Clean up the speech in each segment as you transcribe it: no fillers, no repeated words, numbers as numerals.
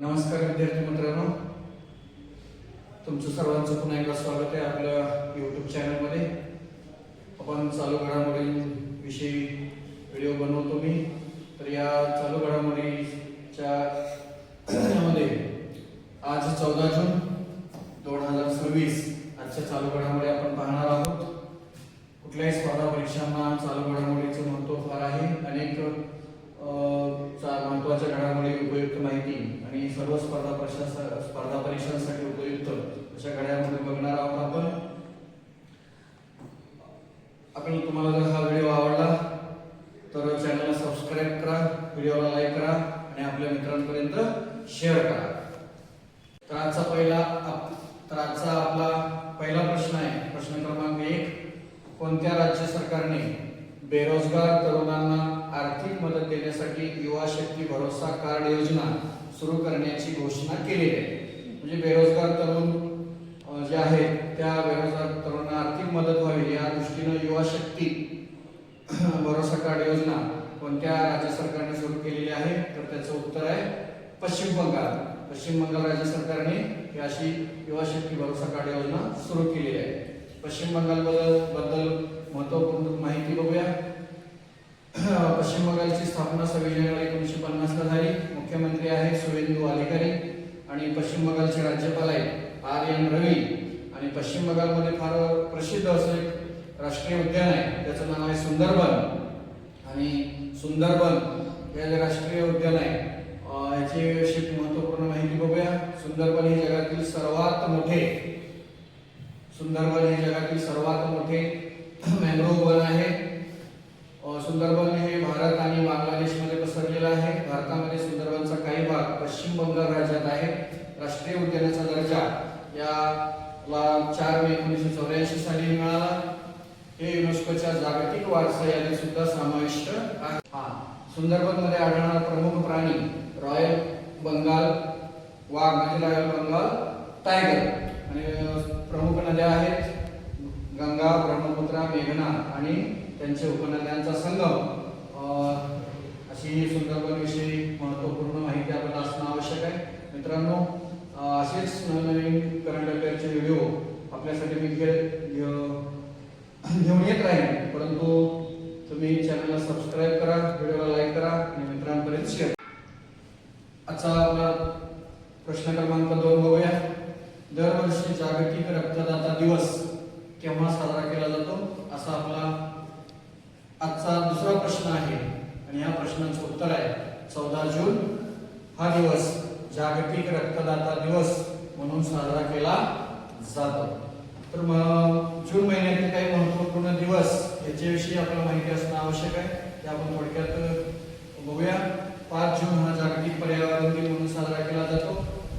नमस्कार विद्यार्थी मित्रांनो, तुमचं सर्वांचं पुन्हा एकदा स्वागत आहे आपल्या YouTube चॅनलमध्ये। आपण चालू घडामोडींविषयी व्हिडिओ बनवतो मी। तर या चालू घडामोडीच्या मध्ये आज 14 जून 2026 आजच्या चालू घडामोडी आपण पाहणार आहोत। कुठल्याही स्पर्धा परीक्षांना चालू घडामोडीचं महत्त्व फार आहे। अनेक महत्त्वाच्या घडामोडी, उपयुक्त माहिती आणि सर्व स्पर्धा परीक्षांसाठी उपयुक्त अशा घडामोडी बघणार आहोत आपण। तुम्हाला जर हा व्हिडिओ आवडला तर चॅनलला सबस्क्राईब करा, व्हिडिओला लाईक करा आणि आपल्या मित्रांपर्यंत शेअर करा। तर आजचा आपला पहिला प्रश्न आहे, प्रश्न क्रमांक 1। कोणत्या राज्य सरकारने बेरोजगार तरुणांना आर्थिक मदत देण्यासाठी युवा शक्ती भरोसा कार्ड योजना सुरू करण्याची घोषणा केली आहे? म्हणजे बेरोजगार तरुण जे आहेत त्या बेरोजगार तरुणांना आर्थिक मदत व्हावी या दृष्टीने युवा शक्ती भरोसा कार्ड योजना कोणत्या राज्य सरकारने सुरू केलेली आहे? तर त्याचं उत्तर आहे पश्चिम बंगाल। पश्चिम बंगाल राज्य सरकारने ही अशी युवा शक्ती भरोसा कार्ड योजना सुरू केलेली आहे। पश्चिम बंगाल बद्दल महत्त्वपूर्ण माहिती बघूया। पश्चिम बंगालची स्थापना 26 जानेवारी 1950 ला झाली। मुख्यमंत्री आहे सुवेंदू अधिकारी आणि पश्चिम बंगालचे राज्यपाल आहेत आर.एन. रवी। आणि पश्चिम बंगालमध्ये फार प्रसिद्ध असं एक राष्ट्रीय उद्यान आहे, त्याचं नाव आहे सुंदरबन। आणि सुंदरबन हे जे राष्ट्रीय उद्यान आहे याची महत्त्वपूर्ण माहिती बघूया। सुंदरबन हे जगातील सर्वात मोठे मॅंग्रोव्ह वन आहे। सुंदरबन हे भारत आणि बांगलादेशमध्ये पसरलेला आहे। भारतामध्ये सुंदरबनचा काही भाग पश्चिम बंगाल राज्यात आहे। राष्ट्रीय उद्यानाचा दर्जा याला 4 मे 1984 साली मिळाला। हे युनेस्कोच्या जागतिक वारसा यादीत सुद्धा समाविष्ट आहे। सुंदरबन मध्ये आढळणारा प्रमुख प्राणी रॉयल बंगाल वाघ म्हणजे रॉयल बंगाल टायगर। आणि प्रमुख नद्या आहेत गंगा, ब्रह्मपुत्रा, मेघना आणि त्यांच्या उपनद्यांचा संगम। अशी सुंदरबन विषयी महत्त्वपूर्ण माहिती आपल्याला असणं आवश्यक आहे। मित्रांनो, असेच नवीन करंट अफेअरचे व्हिडिओ आपल्यासाठी मी घेऊन येत राहीन, परंतु तुम्ही चॅनलला सबस्क्राईब करा, व्हिडिओला लाईक करा आणि मित्रांपर्यंत शेअर। आजचा आपला प्रश्न क्रमांक 2 बघूया। दरवर्षी जागतिक रक्तदाता दिवस केव्हा साजरा केला जातो? असा आपला आजचा दुसरा प्रश्न आहे आणि या प्रश्नाचं उत्तर आहे 14 जून। हा दिवस जागतिक रक्तदाता दिवस म्हणून साजरा केला जातो। तर जून महिन्यातील काही महत्त्वपूर्ण दिवस याच्याविषयी आपल्याला माहिती असणं आवश्यक आहे, ते आपण थोडक्यात बघूया। 5 जून हा जागतिक पर्यावरण दिन म्हणून साजरा केला जातो।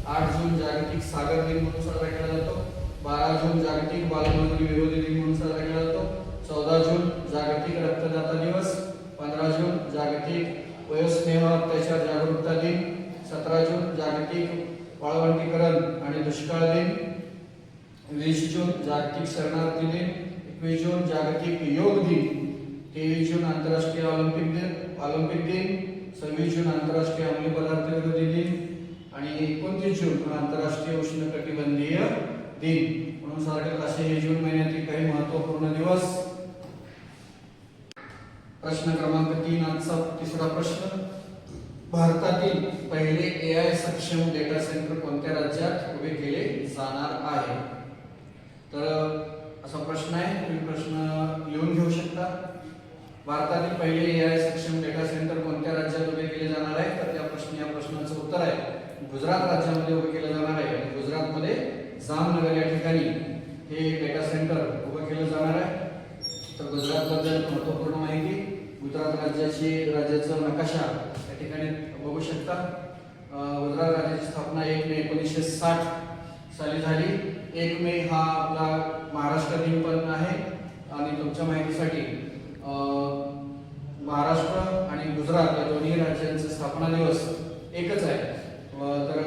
8 जून जागतिक सागर दिन म्हणून साजरा केला जातो। 12 जून जागतिक बालमजुरी विरोधी दिन म्हणून साजरा केला जातो। 14 जून जागतिक रक्तदाता दिवस। 15 जून जागतिक वयोस्नेह अत्याचार जागरूकता दिन। 17 जून जागतिक वाळवंटीकरण आणि दुष्काळ दिन। 20 जून जागतिक शरणार्थी दिन। 21 जून जागतिक योग दिन। 23 जून आंतरराष्ट्रीय ऑलिम्पिक दिन। 26 जून आंतरराष्ट्रीय अंमली पदार्थ विरोधी दिन आणि 29 जून आंतरराष्ट्रीय उष्णकटिबंधीय दिन म्हणून साजरे असे हे जून महिन्यातील काही महत्त्वपूर्ण दिवस। प्रश्न क्रमांक 3 आजचा तिसरा प्रश्न। भारतातील पहिले AI सक्षम डेटा सेंटर कोणत्या राज्यात उभे केले जाणार आहे? तर असा प्रश्न आहे, तुम्ही प्रश्न लिहून घेऊ शकता। भारतातील पहिले AI सक्षम डेटा सेंटर कोणत्या राज्यात उभे केले जाणार आहे? तर या प्रश्नाचं उत्तर आहे गुजरात राज्यामध्ये उभे केले जाणार आहे। आणि गुजरातमध्ये जामनगर या ठिकाणी हे डेटा सेंटर उभं केलं जाणार आहे। तर गुजरातबद्दल महत्त्वपूर्ण माहिती, गुजरात राज्याचा नकाशा या ठिकाणी बघू शकता। गुजरात राज्याची स्थापना 1 मे 1960 साली झाली। 1 मे हा आपला महाराष्ट्र दिन पण आहे। आणि तुमच्या माहितीसाठी महाराष्ट्र आणि गुजरात या दोन्ही राज्यांचा स्थापना दिवस एकच आहे। तर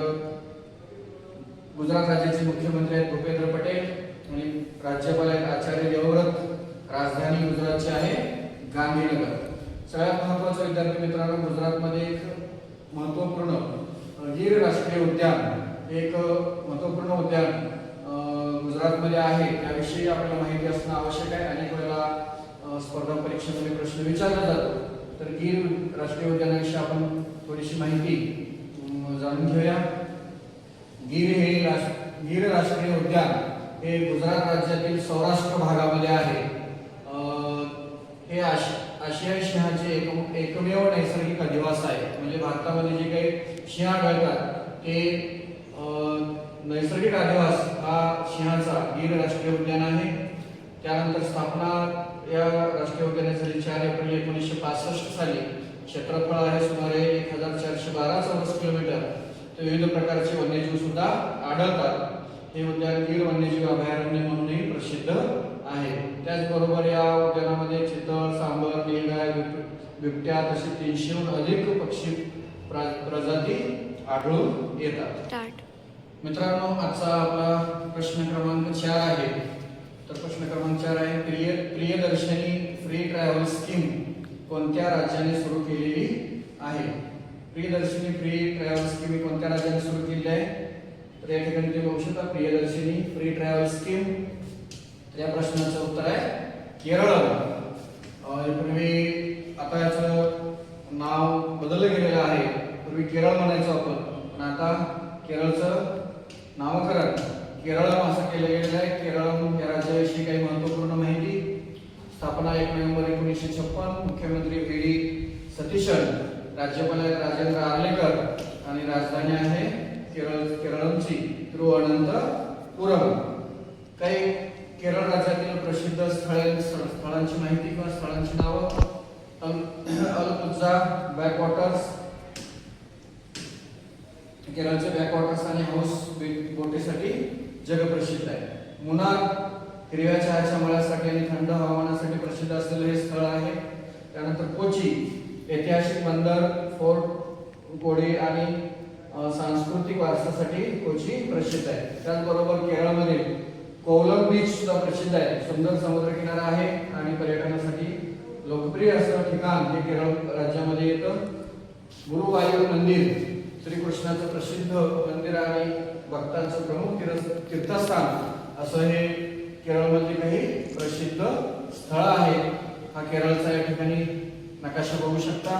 गुजरात राज्याचे मुख्यमंत्री आहेत भूपेंद्र पटेल आणि राज्यपाल आहेत आचार्य देवव्रत। राजधानी गुजरातची आहे गांधीनगर। सगळ्यात महत्त्वाचं विद्यार्थी मित्रांनो, गुजरातमध्ये एक महत्त्वपूर्ण गीर राष्ट्रीय उद्यान एक महत्त्वपूर्ण उद्यान गुजरातमध्ये आहे, त्याविषयी आपल्याला माहिती असणं आवश्यक आहे. अनेक वेळेला स्पर्धा परीक्षेमध्ये प्रश्न विचारला जातो. तर गीर राष्ट्रीय उद्यानाविषयी आपण थोडीशी माहिती जाणून घेऊया. गीर राष्ट्रीय उद्यान हे गुजरात राज्यातील सौराष्ट्र भागामध्ये आहे. हे आशियाई सिंहाचे एकमेव नैसर्गिक अधिवास आहे. म्हणजे भारतामध्ये जे काही सिंह आढळतात ते नैसर्गिक अधिवास हा सिंहाचा गीर राष्ट्रीय उद्यान आहे. त्यानंतर स्थापना या राष्ट्रीय उद्यानाची झाली 4 एप्रिल 1965 साली. क्षेत्रफळ आहे सुमारे 1412 चौरस किलोमीटर. तर विविध प्रकारचे वन्यजीव सुद्धा आढळतात. हे उद्यान गीर वन्यजीव अभयारण्य म्हणूनही प्रसिद्ध आहे. त्याचबरोबर या उद्यानामध्ये चितळ, सांबर, नीलगाय, बिबट्या तसे 300हून अधिक पक्षी प्रजाती आढळून येतात. मित्रांनो, आजचा आपला प्रश्न क्रमांक 4 आहे. तर प्रश्न क्रमांक 4 आहे, प्रियदर्शनी फ्री ट्रॅव्हल स्कीम कोणत्या राज्याने सुरू केलेली आहे? प्रियदर्शनी फ्री ट्रॅव्हल स्कीम कोणत्या राज्याने सुरू केली आहे? तर या ठिकाणी तुम्ही बघू शकता प्रियदर्शनी फ्री ट्रॅव्हल स्कीम. या प्रश्नाचं उत्तर आहे केरळ. पूर्वी आता याचं नाव बदललं गेलेलं आहे. पूर्वी केरळ म्हणायचो आपण, पण आता केरळचं नामकरण केरळम असं केलं गेलेलं आहे. केरळम या राज्याविषयी काही महत्त्वपूर्ण माहिती. स्थापना 1 नोव्हेंबर 1956. मुख्यमंत्री व्ही.डी. सतीशन, राज्यपाल आहेत राजेंद्र आर्लेकर आणि राजधानी आहे केरळमची तिरुवनंतपुरम. काही केरळ राज्यातील प्रसिद्ध स्थळांची माहिती किंवा स्थळांची नावं. अलपुझा बॅकवॉटर्स, केरळचे बॅकवॉटर्स आणि हाऊस बोटीसाठी जगप्रसिद्ध आहे. मुनार हिरव्या चहाच्या मळ्यासाठी आणि थंड हवामानासाठी प्रसिद्ध असलेले हे स्थळ आहे. त्यानंतर कोची, ऐतिहासिक बंदर, फोर्ट कोडी आणि सांस्कृतिक वारसासाठी कोची प्रसिद्ध आहे. त्याचबरोबर केरळमध्ये कोवलम बीच सुद्धा प्रसिद्ध आहे. सुंदर समुद्रकिनारा आहे आणि पर्यटनासाठी लोकप्रिय असं ठिकाण हे केरळ राज्यामध्ये येतं. गुरुवायूर मंदिर, श्रीकृष्णाचं प्रसिद्ध मंदिर आणि भक्तांचं प्रमुख तीर्थस्थान असं हे केरळमधले काही प्रसिद्ध स्थळ आहे. हा केरळचा या ठिकाणी नकाशा बघू शकता.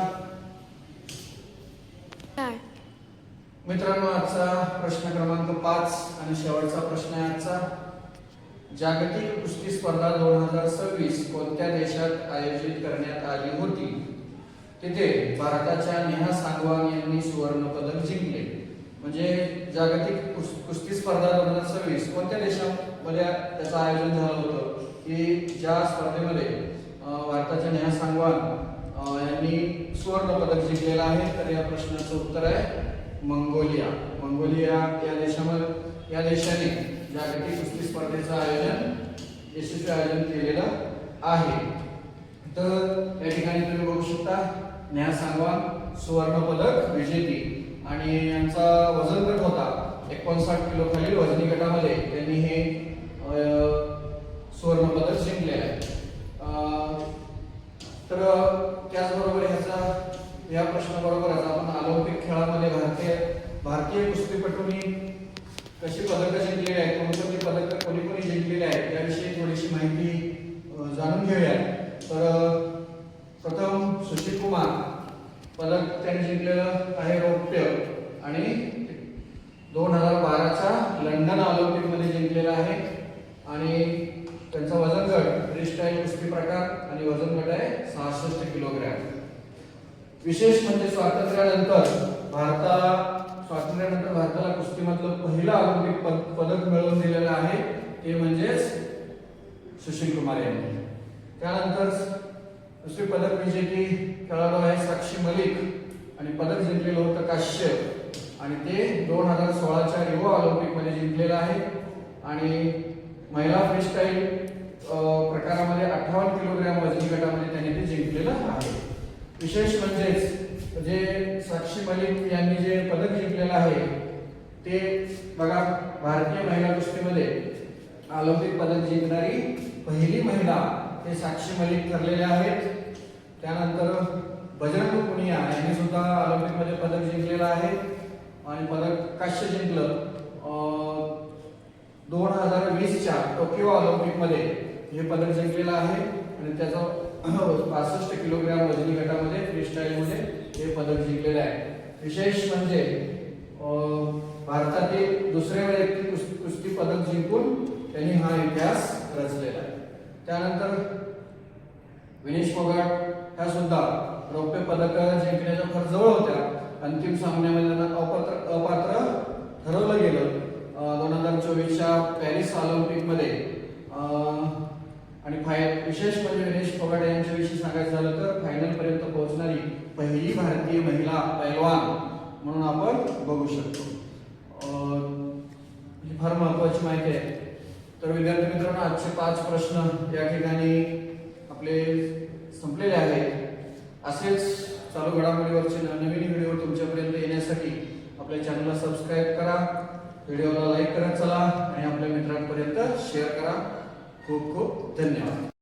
मित्रांनो, आजचा प्रश्न क्रमांक 5 आणि शेवटचा प्रश्न आहे आजचा. जागतिक कुस्ती स्पर्धा 2026 कोणत्या देशात आयोजित करण्यात आली होती? तिथे भारताच्या नेहा सांगवान यांनी सुवर्ण पदक जिंकले. म्हणजे जागतिक कुस्ती स्पर्धा 2026 कोणत्या देशामध्ये त्याचं आयोजन झालं होतं की ज्या स्पर्धेमध्ये भारताच्या नेहा सांगवान यांनी सुवर्ण पदक जिंकलेलं आहे? तर या प्रश्नाचं उत्तर आहे मंगोलिया. मंगोलिया या देशाने जागतिक कुस्ती स्पर्धेचं यशस्वी आयोजन केलेलं आहे. तर या ठिकाणी तुम्ही बघू शकता नेहा सांगवान सुवर्ण पदक विजेती आणि यांचा वजन गट होता 59 किलो खालील वजनी गटामध्ये त्यांनी हे सुवर्ण पदक जिंकलेलं आहे. तर त्याचबरोबर या प्रश्नाबरोबरच आपण ऑलिम्पिक खेळामध्ये भारतीय कुस्तीपटूंनी कशी पदकं जिंकलेली आहेत, कोणकोणती पदकं कोणी कोणी जिंकलेली आहेत याविषयी थोडीशी माहिती जाणून घेऊया. तर प्रथम सुशील कुमार पदक त्यांनी जिंकलेलं आहे रौप्य आणि 2012च्या लंडन ऑलिम्पिक मध्ये जिंकलेलं आहे. आणि त्यांचा वजन गट फ्रीस्टाईल कुस्ती प्रकार आणि वजन गट आहे 66 किलोग्रॅम. विशेष म्हणजे स्वातंत्र्यानंतर भारताला कुस्तीमधलं पहिलं ऑलिम्पिक पदक मिळवून दिलेलं आहे ते म्हणजेच सुशील कुमार यांनी. त्यानंतर दुसरी पदक विजेती खेळाडू आहे साक्षी मलिक आणि पदक जिंकलेलं होतं काश्य आणि ते 2016च्या रिओ ऑलिम्पिक मध्ये जिंकलेलं आहे. आणि महिला फ्रीस्टाईल प्रकारामध्ये 58 किलोग्रॅम वजनी गटामध्ये त्यांनी ते जिंकलेलं आहे. विशेष म्हणजे जे साक्षी मलिक यांनी जे पदक जिंकलेलं आहे ते बघा, भारतीय महिला कुस्तीमध्ये ऑलिम्पिक पदक जिंकणारी पहिली महिला हे साक्षी मलिक ठरलेले आहेत. त्यानंतर बजरंग पुनिया यांनी सुद्धा ऑलिम्पिक मध्ये पदक जिंकलेलं आहे. आणि पदक काश्य जिंकलं. 2020च्या टोकियो ऑलिम्पिकमध्ये हे पदक जिंकलेलं आहे आणि त्याचं 65 किलोग्राम वजनी गटामध्ये फ्रीस्टाईलमध्ये हे पदक जिंकलेले आहे. विशेष म्हणजे भारतातील दुसरे व्यक्ती कुस्ती पदक जिंकून त्यांनी हा इतिहास रचलेला आहे. त्यानंतर विनेश फोगाट ह्या सुद्धा रौप्य पदक जिंकण्याच्या फार जवळ होत्या. अंतिम सामन्यामध्ये त्यांना अपात्र ठरवलं गेलं 2024च्या पॅरिस ऑलिम्पिकमध्ये. आणि विशेष म्हणजे विनेश फोगाट यांच्याविषयी सांगायचं झालं तर फायनल पर्यंत पोहोचणारी पहिली भारतीय महिला पैलवान म्हणून आपण बघू शकतो. ही फार महत्त्वाची माहिती आहे. तर विद्यार्थी मित्रांनो, आजचे 5 प्रश्न या ठिकाणी आपले संपलेले आहेत. असेच चालू घडामोडीवरचे नवीन व्हिडिओ तुमच्यापर्यंत येण्यासाठी आपल्या चॅनलला सबस्क्राईब करा, व्हिडिओला लाईक करत चला आणि आपल्या मित्रांपर्यंत शेअर करा. खूप खूप धन्यवाद.